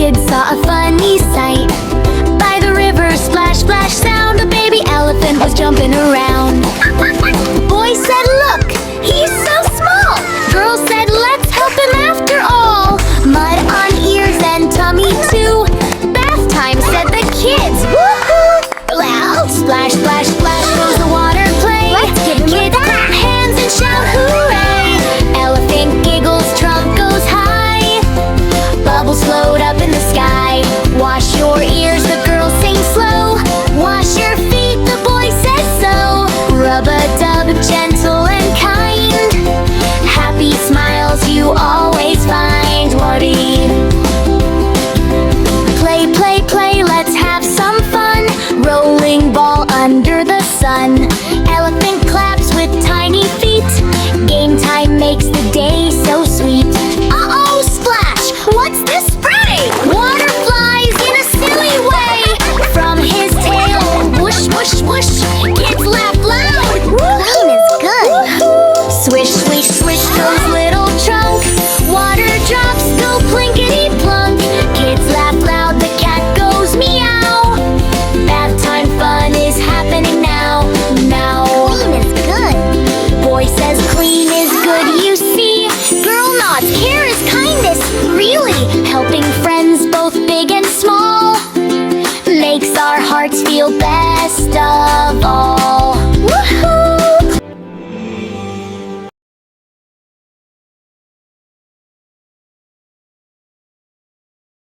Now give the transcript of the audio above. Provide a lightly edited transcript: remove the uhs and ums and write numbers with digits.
kids saw a funny sight. By the river, splash, splash sound, a baby elephant was jumping around. The boy said, "Look, he's so small." Girl said, "Let's help him after all." Mud on ears and tummy too. Bath time, said the kids. Woohoo! Loud splash, splash, splash goes the water play. Let's give him Kids a bath. clap hands and shout hooray. Elephant giggles, trunk goes high. Bubbles float up in the sky. Wash your ears, the girls sing slow. Wash your feet, the boy says so. Rub-a-dub, gentle and kind. Happy smiles you always find. Woody. Play, play, play, let's have some fun. Rolling ball under the sun. Elephant claps with tiny feet. Game time makes the day